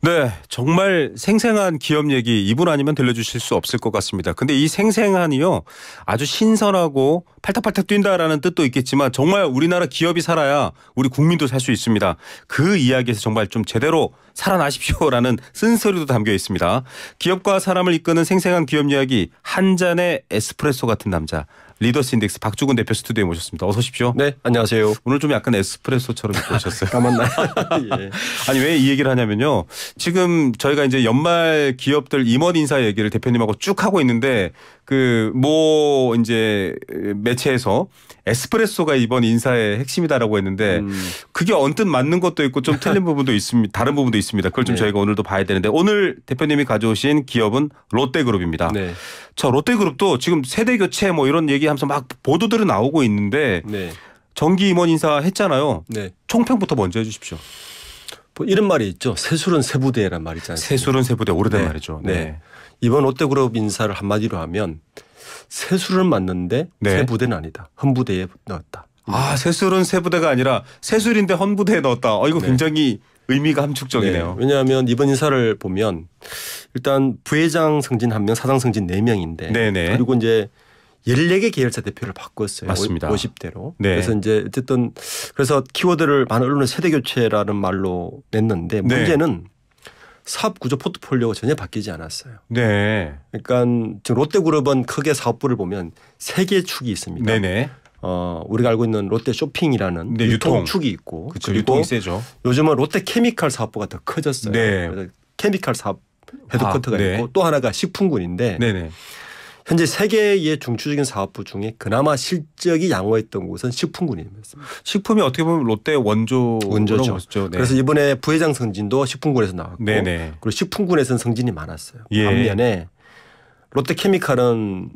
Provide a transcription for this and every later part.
네, 정말 생생한 기업 얘기 이분 아니면 들려주실 수 없을 것 같습니다. 근데 이 생생한이요 아주 신선하고 팔딱팔딱 뛴다라는 뜻도 있겠지만 정말 우리나라 기업이 살아야 우리 국민도 살 수 있습니다. 그 이야기에서 정말 좀 제대로 살아나십시오라는 쓴소리도 담겨 있습니다. 기업과 사람을 이끄는 생생한 기업 이야기 한 잔의 에스프레소 같은 남자. 리더스 인덱스 박주근 대표 스튜디오에 모셨습니다. 어서 오십시오. 네, 안녕하세요. 오늘 좀 약간 에스프레소처럼 입고 오셨어요. 까만나요? 예. 아니 왜 이 얘기를 하냐면요. 지금 저희가 이제 연말 기업들 임원 인사 얘기를 대표님하고 쭉 하고 있는데 그 뭐 이제 매체에서 에스프레소가 이번 인사의 핵심이다라고 했는데 그게 언뜻 맞는 것도 있고 좀 틀린 부분도 있습니다. 다른 부분도 있습니다. 그걸 좀 저희가 오늘도 봐야 되는데 오늘 대표님이 가져오신 기업은 롯데그룹입니다. 네. 자, 롯데그룹도 지금 세대 교체 뭐 이런 얘기하면서 막 보도들은 나오고 있는데 정기 임원 인사 했잖아요. 네. 총평부터 먼저 해주십시오. 뭐 이런 말이 있죠. 새술은 세부대란 말이 있지 않습니까? 새술은 세부대 오래된 네. 말이죠. 네. 이번 롯데그룹 인사를 한마디로 하면 새술은 맞는데 세부대는 아니다. 헌부대에 넣었다. 아, 새술은 세부대가 아니라 새술인데 헌부대에 넣었다. 이거 굉장히 의미가 함축적이네요. 왜냐하면 이번 인사를 보면 일단 부회장 승진 1명, 사장 승진 4명인데 그리고 이제 14개 계열사 대표를 바꿨어요. 맞습니다. 50대로. 그래서 이제 어쨌든 그래서 키워드를 많은 언론은 세대교체라는 말로 냈는데 문제는 사업 구조 포트폴리오가 전혀 바뀌지 않았어요. 그러니까 지금 롯데그룹은 크게 사업부를 보면 3개 축이 있습니다. 우리가 알고 있는 롯데 쇼핑이라는 유통 축이 있고 그리고 유통이 세죠. 요즘은 롯데 케미칼 사업부가 더 커졌어요. 그래서 케미칼 사업 헤드쿼터가 있고 또 하나가 식품군인데 현재 3개의 중추적인 사업부 중에 그나마 실적이 양호했던 곳은 식품군입니다. 식품이 어떻게 보면 롯데 원조죠. 그래서 이번에 부회장 승진도 식품군에서 나왔고 그리고 식품군에서는 승진이 많았어요. 반면에 롯데케미칼은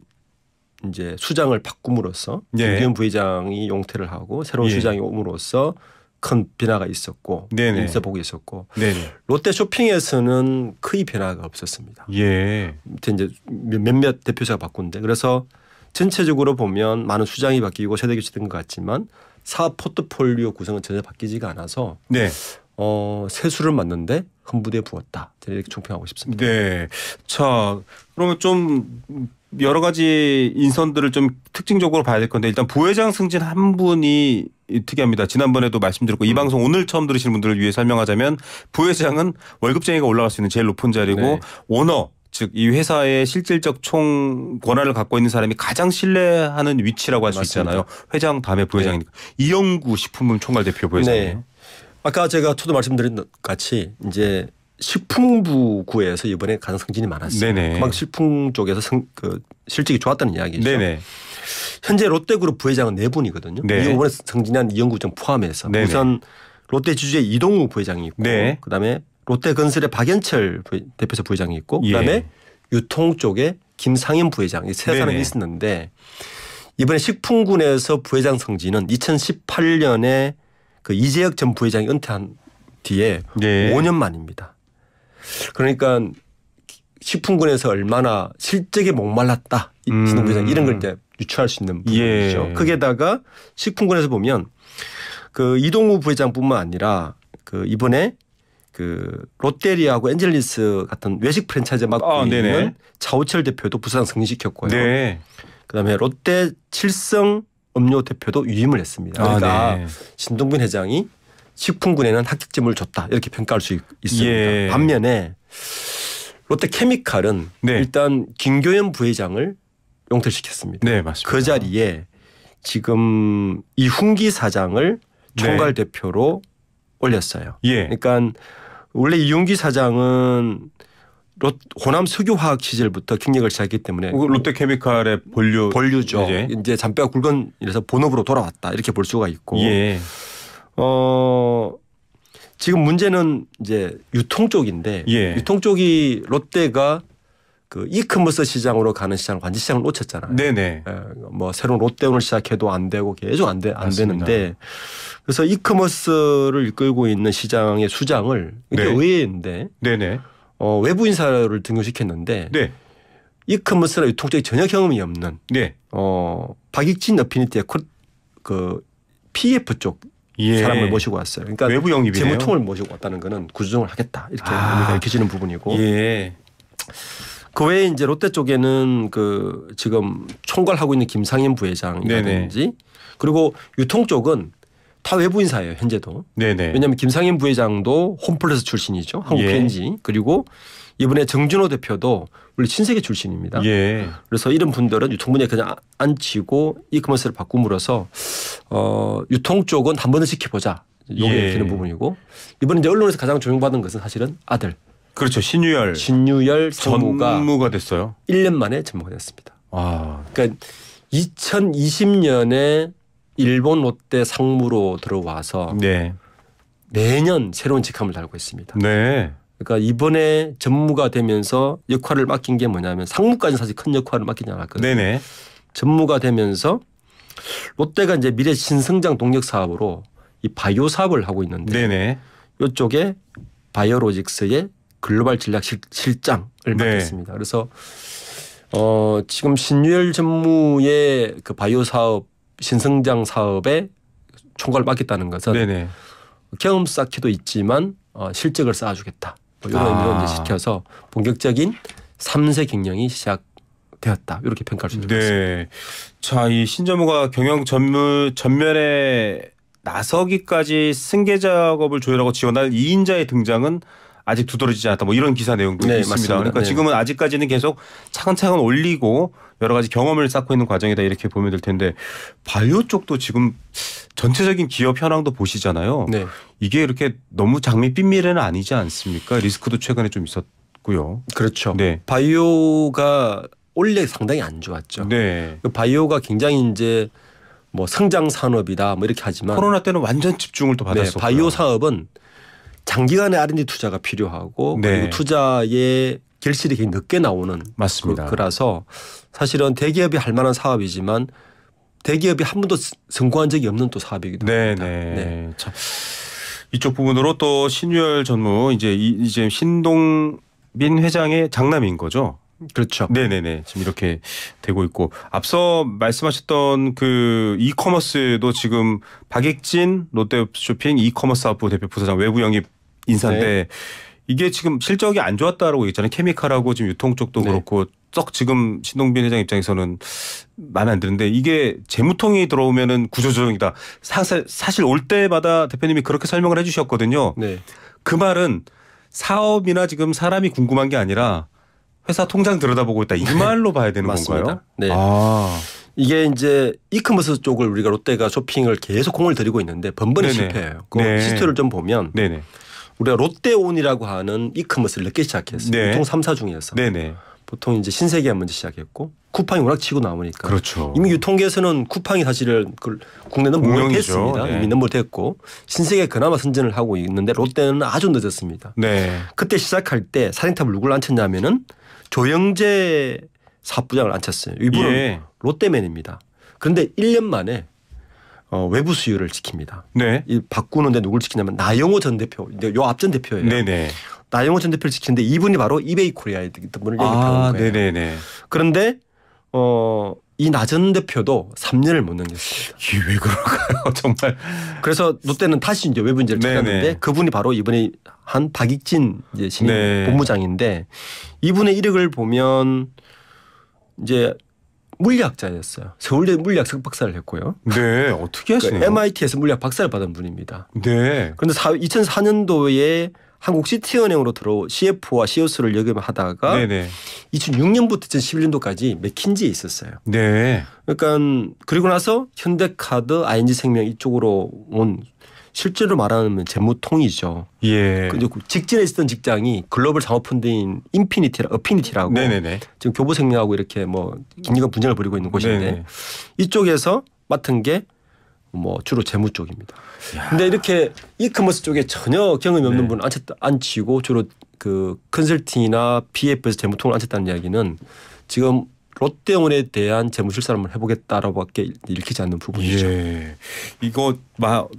이제 수장을 바꿈으로써 김기현 부회장이 용퇴를 하고 새로운 수장이 옴으로써 큰 변화가 있었고 인사복이 있었고 롯데쇼핑에서는 크게 변화가 없었습니다. 이제 몇몇 대표자가 바꾼데 그래서 전체적으로 보면 많은 수장이 바뀌고 세대 교체된 것 같지만 사업 포트폴리오 구성은 전혀 바뀌지가 않아서 세수를 맞는데 헌부대에 부었다. 저는 이렇게 총평하고 싶습니다. 자, 그러면 좀 여러 가지 인선들을 좀 특징적으로 봐야 될 건데 일단 부회장 승진 한 분이 특이합니다. 지난번에도 말씀드렸고 이 방송 오늘 처음 들으시는 분들을 위해 설명하자면 부회장은 월급쟁이가 올라갈 수 있는 제일 높은 자리고 오너 즉 이 회사의 실질적 총 권한을 갖고 있는 사람이 가장 신뢰하는 위치라고 할 수 있잖아요. 회장 다음에 부회장이니까. 이영구 식품부 총괄 대표 부회장이에요. 아까 제가 초도 말씀드린 것 같이 이제 식품부구에서 이번에 가장 승진이 많았어요. 그만큼 식품 쪽에서 실적이 좋았다는 이야기죠. 현재 롯데그룹 부회장은 4분이거든요. 이번에 승진한 이영구 장 포함해서 우선 롯데 지주의 이동우 부회장이 있고 그다음에 롯데건설의 박연철 대표이사 부회장이 있고 그다음에 유통 쪽에 김상현 부회장 이 3사람이 있었는데 이번에 식품군에서 부회장 승진은 2018년에 그 이재혁 전 부회장이 은퇴한 뒤에 5년 만입니다. 그러니까 식품군에서 얼마나 실적에 목말랐다. 신동 부회장 이런 걸 이제 유추할 수 있는 부분이죠. 거기에다가 식품군에서 보면 그 이동우 부회장뿐만 아니라 그 이번에 그 롯데리아하고 엔젤리스 같은 외식 프랜차이즈 맡고 있는 차우철 대표도 부사장 승진시켰고요. 그다음에 롯데 칠성 음료 대표도 위임을 했습니다. 그러니까 신동빈 회장이 식품군에는 합격점을 줬다 이렇게 평가할 수 있습니다. 반면에 롯데케미칼은 일단 김교현 부회장을 용퇴시켰습니다. 그 자리에 지금 이훈기 사장을 총괄 대표로 올렸어요. 그러니까 원래 이훈기 사장은 호남 석유화학 시절부터 경력을 시작했기 때문에 롯데케미칼의 본류죠. 이제 잔뼈가 굵은 이래서 본업으로 돌아왔다 이렇게 볼 수가 있고 지금 문제는 이제 유통 쪽인데 유통 쪽이 롯데가 그 이커머스 시장으로 가는 시장 관제 시장을 놓쳤잖아요. 뭐 새로운 롯데온을 시작해도 안 되고 계속 안 되는데 그래서 이커머스를 이끌고 있는 시장의 수장을 이게 의외인데 외부 인사를 등용시켰는데 이커머스나 유통 쪽에 전혀 경험이 없는 박익진 어피니티의 그 PF 쪽 사람을 모시고 왔어요. 그러니까 외부 영입이네요. 재무통을 모시고 왔다는 거는 구조조정을 하겠다 이렇게 의미가 밝혀지는 부분이고. 그 외에 이제 롯데 쪽에는 그 지금 총괄하고 있는 김상현 부회장이라든지 그리고 유통 쪽은 다 외부 인사예요 현재도. 왜냐하면 김상현 부회장도 홈플러스 출신이죠. 한국 PNG. 그리고 이번에 정준호 대표도 원래 신세계 출신입니다. 그래서 이런 분들은 유통 분야에 그냥 앉히고 이커머스를 바꿈으로써 유통 쪽은 한 번 더 지켜보자. 요게 되는 부분이고 이번에 이제 언론에서 가장 조명받은 것은 사실은 아들. 그렇죠. 신유열 상무가 됐어요. 1년 만에 전무가 됐습니다. 그러니까 2020년에 일본 롯데 상무로 들어와서 매년 새로운 직함을 달고 있습니다. 그러니까 이번에 전무가 되면서 역할을 맡긴 게 뭐냐면 상무까지는 사실 큰 역할을 맡기지 않았거든요. 전무가 되면서 롯데가 이제 미래 신성장 동력 사업으로 이 바이오 사업을 하고 있는데 이쪽에 바이오로직스의 글로벌 전략 실장을 맡겠습니다. 그래서 지금 신유열 전무의 그 바이오 사업 신성장 사업에 총괄을 맡겠다는 것은 경험 쌓기도 있지만 실적을 쌓아주겠다. 이런 의미로 이제 시켜서 본격적인 3세 경영이 시작되었다. 이렇게 평가할 수 있을 것 같습니다. 자, 이 신전무가 경영 전면에 나서기까지 승계 작업을 조율하고 지원할 2인자의 등장은 아직 두드러지지 않았다. 뭐 이런 기사 내용도 있습니다. 맞습니다. 그러니까 지금은 아직까지는 계속 차근차근 올리고 여러 가지 경험을 쌓고 있는 과정이다 이렇게 보면 될 텐데 바이오 쪽도 지금 전체적인 기업 현황도 보시잖아요. 이게 이렇게 너무 장밋빛미래는 아니지 않습니까? 리스크도 최근에 좀 있었고요. 그렇죠. 바이오가 원래 상당히 안 좋았죠. 바이오가 굉장히 이제 뭐 성장 산업이다 뭐 이렇게 하지만 코로나 때는 완전 집중을 또 받았었고요. 바이오 사업은 장기간의 R&D 투자가 필요하고 그리고 투자의 결실이 굉장히 늦게 나오는 거라서 사실은 대기업이 할 만한 사업이지만 대기업이 한 번도 성공한 적이 없는 또 사업이기도 합니다. 자, 이쪽 부분으로 또 신유열 전무 이제 신동빈 회장의 장남인 거죠. 그렇죠. 지금 이렇게 되고 있고 앞서 말씀하셨던 그 이커머스도 지금 박익진 롯데쇼핑 이커머스 사업부 대표 부사장 외부 영입 인사인데 이게 지금 실적이 안 좋았다라고 했잖아요. 케미칼하고 지금 유통 쪽도 그렇고 썩 지금 신동빈 회장 입장에서는 마음에 안 드는데 이게 재무통이 들어오면은 구조조정이다. 사실 올 때마다 대표님이 그렇게 설명을 해주셨거든요. 그 말은 사업이나 지금 사람이 궁금한 게 아니라 회사 통장 들여다보고 있다. 이 말로 봐야 되는 건가요? 이게 이제 이커머스 쪽을 우리가 롯데가 쇼핑을 계속 공을 들이고 있는데 번번이 실패해요. 그 히스토리를 좀 보면 우리가 롯데온이라고 하는 이커머스를 늦게 시작했어요. 보통 3사 중에서. 보통 이제 신세계가 먼저 시작했고 쿠팡이 워낙 치고 나오니까. 이미 유통계에서는 쿠팡이 사실은 국내 넘버원 됐습니다. 이미 넘버 됐고 신세계가 그나마 선전을 하고 있는데 롯데는 아주 늦었습니다. 그때 시작할 때 사령탑을 누굴 앉혔냐면은 조영재 사업부장을 앉혔어요. 이분은 롯데맨입니다. 그런데 1년 만에 외부 수요를 지킵니다. 이 바꾸는데 누굴 지키냐면 나영호 전 대표, 요 앞 전 대표예요. 나영호 전 대표를 지키는데 이분이 바로 이베이 코리아에 있던 분을 영입한 거예요. 그런데 이 나 전 대표도 3년을 못 넘겼습니다. 이게 왜 그럴까요, 정말? 그래서 롯데는 다시 이제 외부 인재를 찾았는데 그분이 바로 이번에 한 박익진 이제 신임 본부장인데 이분의 이력을 보면 이제 물리학자였어요. 서울대 물리학 석박사를 했고요. 어떻게 하시네요? MIT에서 물리학 박사를 받은 분입니다. 그런데 2004년도에 한국 시티은행으로 CFO와 CEO를 역임하다가 2006년부터 2011년도까지 맥킨지에 있었어요. 그러니까 그리고 나서 현대카드, ING생명 이쪽으로 온 실제로 말하면 재무통이죠. 그리고 직전에 있었던 직장이 글로벌 상업펀드인 어피니티라고 지금 교보생명하고 이렇게 뭐 긴밀한 분쟁을 벌이고 있는 곳인데 이쪽에서 맡은 게 뭐 주로 재무 쪽입니다. 근데 이렇게 이커머스 쪽에 전혀 경험이 없는 분을 앉히고 주로 그 컨설팅이나 PF에서 재무통을 앉혔다는 이야기는 지금 롯데온에 대한 재무실사를 해보겠다라고밖에 읽히지 않는 부분이죠. 예. 이거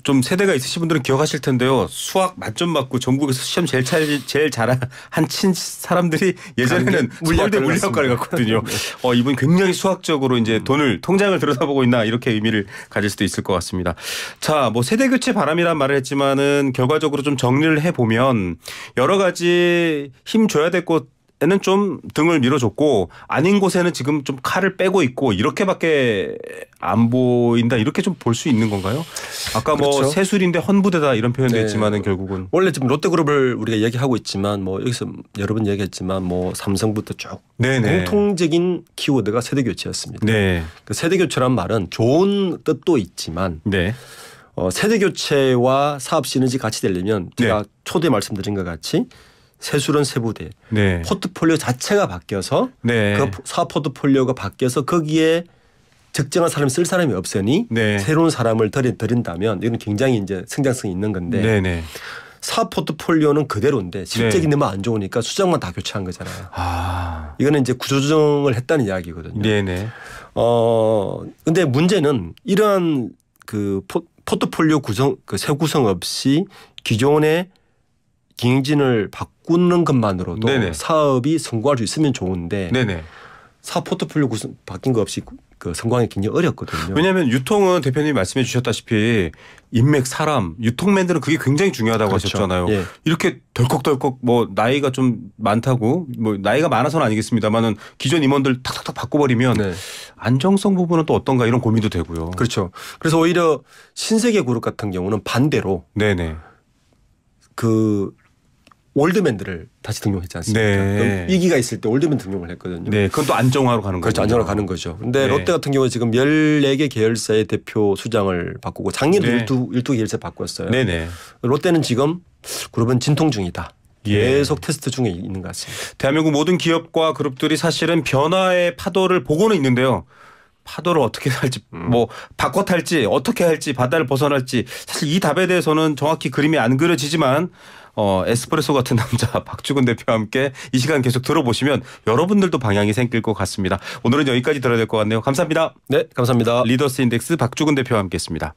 좀 세대가 있으신 분들은 기억하실 텐데요. 수학 만점 맞고 전국에서 시험 제일 잘한 친 사람들이 예전에는 서울대 물리학과를 갔거든요. 이분 굉장히 수학적으로 이제 통장을 들여다보고 있나 이렇게 의미를 가질 수도 있을 것 같습니다. 자, 뭐 세대 교체 바람이란 말을 했지만은 결과적으로 좀 정리를 해 보면 여러 가지 힘 줘야 될 곳에는 좀 등을 밀어줬고 아닌 곳에는 지금 좀 칼을 빼고 있고 이렇게밖에 안 보인다 이렇게 좀 볼 수 있는 건가요? 아까 그렇죠. 뭐 세술인데 헌부대다 이런 표현도 있지만은 결국은 원래 지금 롯데그룹을 우리가 얘기하고 있지만 뭐 여기서 여러 번 얘기했지만 뭐 삼성부터 쭉 공통적인 키워드가 세대 교체였습니다. 네. 그 세대 교체란 말은 좋은 뜻도 있지만 세대 교체와 사업 시너지 같이 되려면 제가 초대 말씀드린 것 같이 세술은 세부대 포트폴리오 자체가 바뀌어서 그 사업 포트폴리오가 바뀌어서 거기에 적정한 사람이 쓸 사람이 없으니 새로운 사람을 들인다면 이건 굉장히 이제 성장성이 있는 건데 사업 포트폴리오는 그대로인데 실적이 너무 안 좋으니까 수장만 다 교체한 거잖아요. 이거는 이제 구조조정을 했다는 이야기거든요. 근데 문제는 이러한 그 포트폴리오 구성 그 새 구성 없이 기존의 경영진을 바꾸는 것만으로도 사업이 성공할 수 있으면 좋은데 사업 포트폴리오 구성 바뀐 거 없이 그 성공하기 굉장히 어렵거든요. 왜냐하면 유통은 대표님이 말씀해 주셨다시피 인맥, 사람, 유통맨들은 그게 굉장히 중요하다고 하셨잖아요. 이렇게 덜컥덜컥 뭐 나이가 좀 많다고 뭐 나이가 많아서는 아니겠습니다만은 기존 임원들 탁탁탁 바꿔버리면 안정성 부분은 또 어떤가 이런 고민도 되고요. 그렇죠. 그래서 오히려 신세계 그룹 같은 경우는 반대로 그 올드맨들을 다시 등용했지 않습니까? 위기가 있을 때 올드맨 등용을 했거든요. 그건 또 안정화로 가는 거죠. 그렇죠. 안정화로 가는 거죠. 그런데 롯데 같은 경우는 지금 14개 계열사의 대표 수장을 바꾸고 작년에도 12개 계열사 바꿨어요. 롯데는 지금 그룹은 진통 중이다. 계속 테스트 중에 있는 것 같습니다. 대한민국 모든 기업과 그룹들이 사실은 변화의 파도를 보고는 있는데요. 파도를 어떻게 할지 뭐 바꿔 탈지 어떻게 할지 바다를 벗어날지 사실 이 답에 대해서는 정확히 그림이 안 그려지지만 에스프레소 같은 남자 박주근 대표와 함께 이 시간 계속 들어보시면 여러분들도 방향이 생길 것 같습니다. 오늘은 여기까지 들어야 될 것 같네요. 감사합니다. 네, 감사합니다. 리더스 인덱스 박주근 대표와 함께했습니다.